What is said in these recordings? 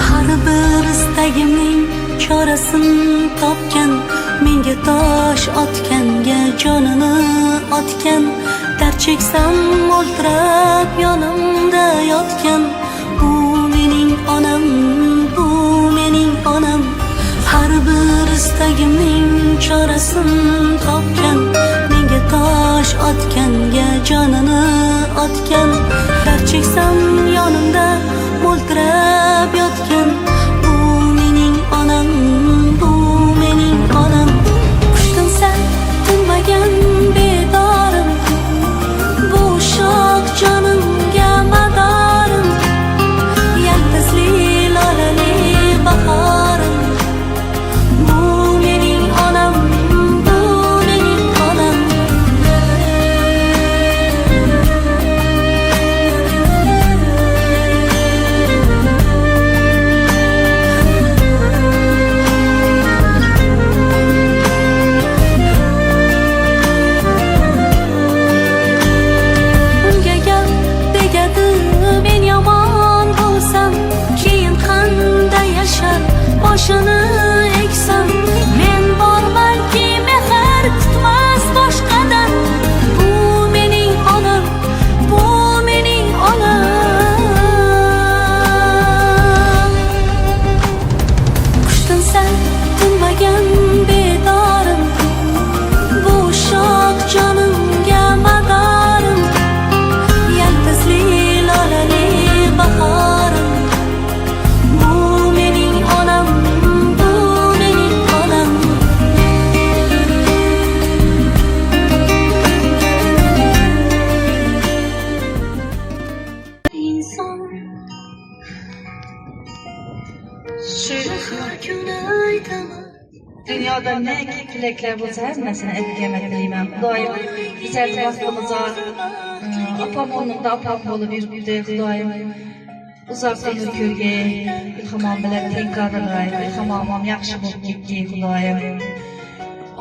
Har bir istagimning chorasini topgan, menga tosh otganga jonini otgan, dard cheksam o'ltirab yonimda yotgan, bu mening onam, bu mening onam. Har bir istagimning chorasini topgan, menga tosh otganga jonini otgan, dard cheksam yonimda o'ltirab yotgan, bu mening onam, bu mening onam. Qushtinsa tinmagan bedorim, bu shoh jonimga madorim, yaltizli lolali bahorim, bu mening onam, bu mening onam. Unga gap tegadi, men yomon bo'lsam, keyin qanday yashar boshini eksam. Men bormanki mehr kutmas boshqadan, bu mening onam, bu mening onam. Qushtinsa tinmagan bedorim, bu shoh jonimga madorim, yaltizli lolali bahorim, bu mening onam, bu mening onam. İnson har kuni aytaman, Dünyada ne tilekler bulsa hemmasini etkilemek dileyman. Xudoyim bizlar vaqtimizda apam o'rnida apam bo'lib yuribdi. Xudoyim uzoqdan ko'rgay, ilhomon bilan teng qadrlay, ilhomom yaxshi bo'lib ketdi. Xudoyim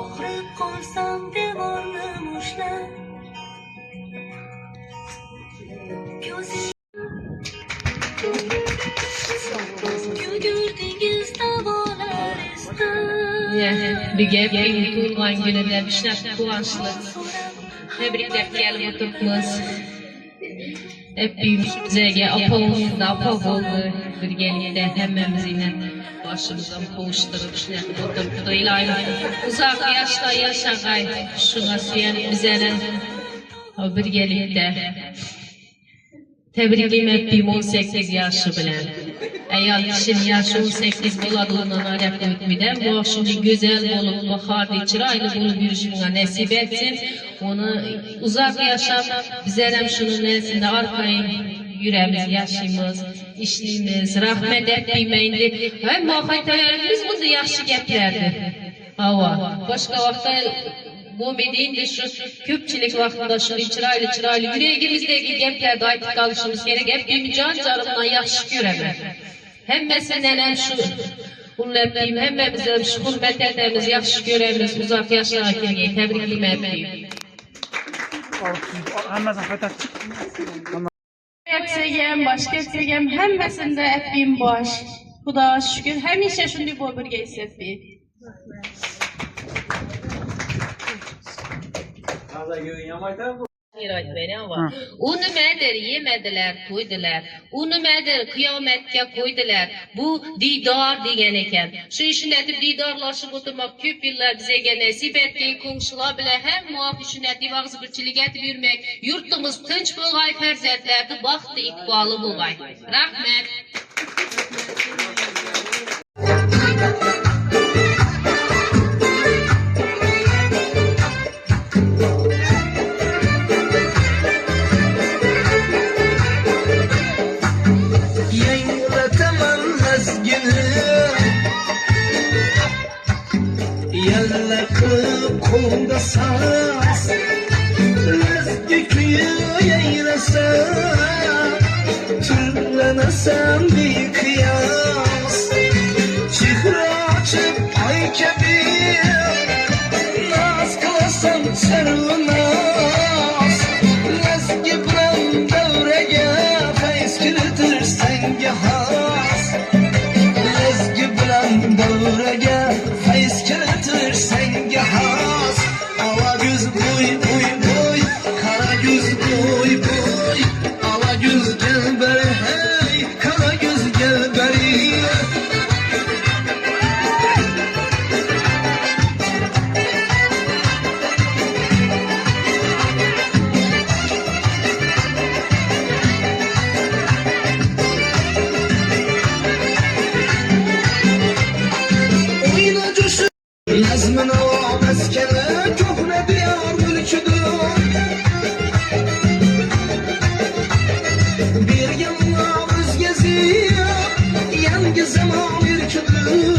og'rib qolsam devorni mushtlab, yugurdingiz davolar istab. Bir gap tuğulgan günüde bir şnap kuvvançlı. Tebrikler gelip oturtmuz. Hep büyümüzege apağımızda apağ oldu. Bir gelikte hemmemizine başımızdan kovuşturup şnap oturttu. İlahi uzak yaşta yaşagay şuna süyenip bizene bir gelikte. Tebrikim ettiğim 18 yaşı bilen. Eğer kişinin yaşı 18 buladığından alep ötmeden, bu şimdi güzel olup, baharda çıraylı bulup yürüyüşüne nasip etsin. Onu uzak yaşam, bizlerem şunun nesinde arkayı yüreğimiz, yaşımız, işliğimiz, rahmet etmeymendi. Hem muhakkak tayarımız bunu yaşlı geplerdi. Hava. Başka vakta bu mediğinde şu köpçilik vaktinde şu çıraylı yüreğimizdeki geplerde aytıp kalışımız gerek. Hep bir can canımdan yaxşı göremem. Hemmesinden hem şu ullepliyim, hemmemizden şu hürmet etmemiz, yaxşı göremiz, uzak yaşlara kirgeyi tebrikliyim etmeyim. Hepsegem, başka hepsegem, hemmesinde etmeyim baş. Xudoga şükür, hemişe şunday bo'lib birga hissetmeyim. U nimadir yemediler, to'ydilar. U nimadir qiyomatga qo'ydilar. Bu diydor degan ekan. Shu ishni aytib diydorlashib o'tirmoq ko'p yillar bizga nasib etgan ko'ngillar bilan ham muvafiq shunday va'zibirchilik etib yurmak. Yurtimiz tinch bo'lg'ay, farzandlarni baxti iqboli bo'lg'ay. Rahmat. Yalla qilib qo'lda saz, rizqi kuyi yayrasa, turlanasan beqiyos. Chehra ochib oy kabi, naz qilasan sarvinoz. Rizqi bilan davraga fayz kirit göz gel beri hey, kara göz gel beri. Oyna coşu nazmına o meskene, köhne diyar mülküdür. Bir yanına özgezi, yangi zaman ürküdür.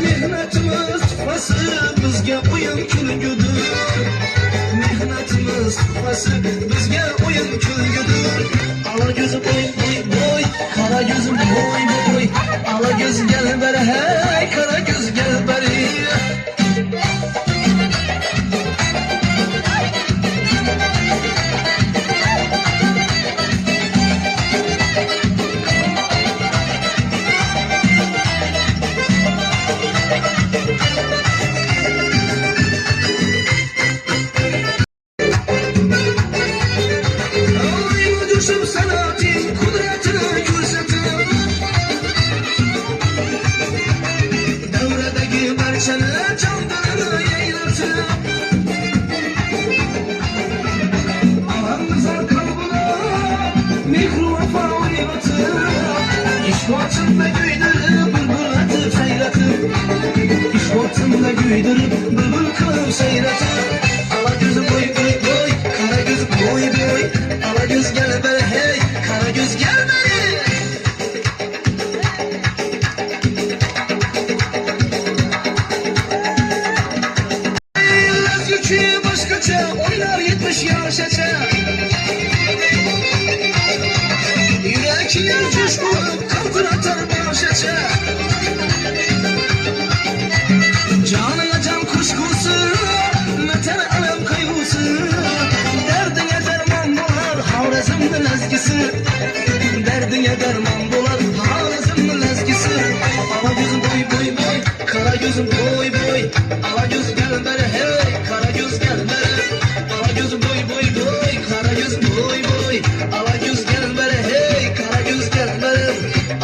Mehnetimiz tufası bizge oyun külgüdür. Mehnetimiz tufası bizge oyun külgüdür. Ala gözü boy boy boy, kara gözüm boy boy. Ala göz gel beri hey, kara göz gel beri. Ay düşüm sanatın kudretini görsetim. Devredeki barşanı candanını yaylatım. Ağamızın kalbına mikro favilatım. İşvatımda güydürüp bülbül atıp seyratım. İşvatımda güydürüp bülbül kılıp seyratım. Ala gözü boy boy boy, kara gözü boy boy. Ala göz gel beri hey, kara göz gel beri. Laz yükü başkaça, oynar 70 yaşaça. Yürek yer coşkup kaldır atar başaça. Canına can kuşkusu, meter alem kaygısı. Derdine derman dolar, Havrezm'in ezgisi. Derdine derman dolar, Havrezm'in ezgisi. Ala gözüm boy boy boy, kara gözüm boy boy. Ala göz gel beri hey, kara göz gel beri. Ala gözüm boy boy boy, kara göz boy boy. Ala göz gel beri hey, kara göz gel beri.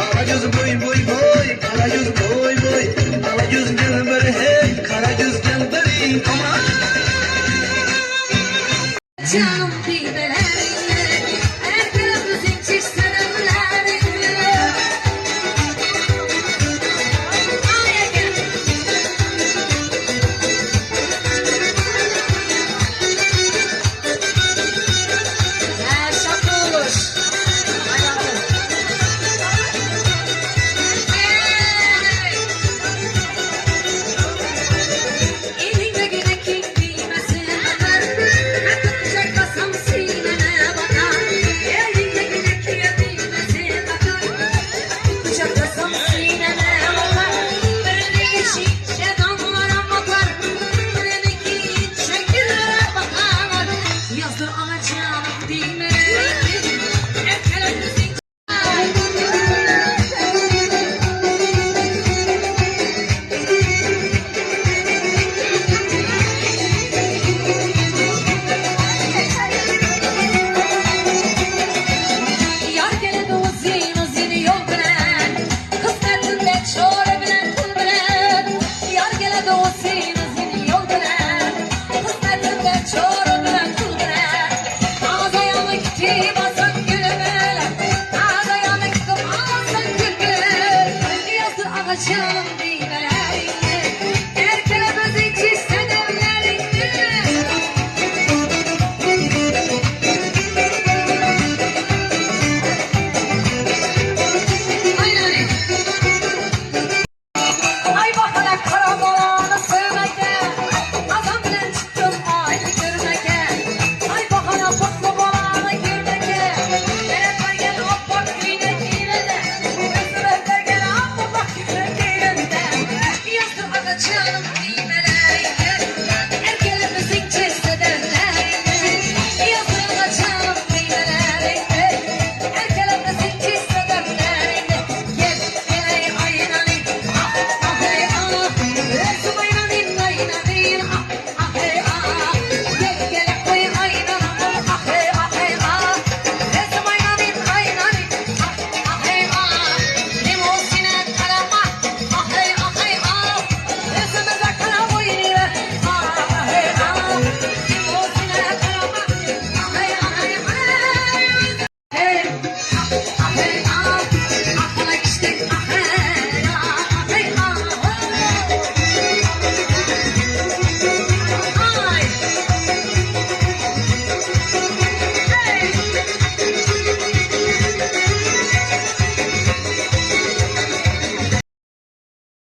Ala gözüm boy boy boy, kara göz boy boy. Ala göz gel beri hey, kara göz gel beri. Aman. Can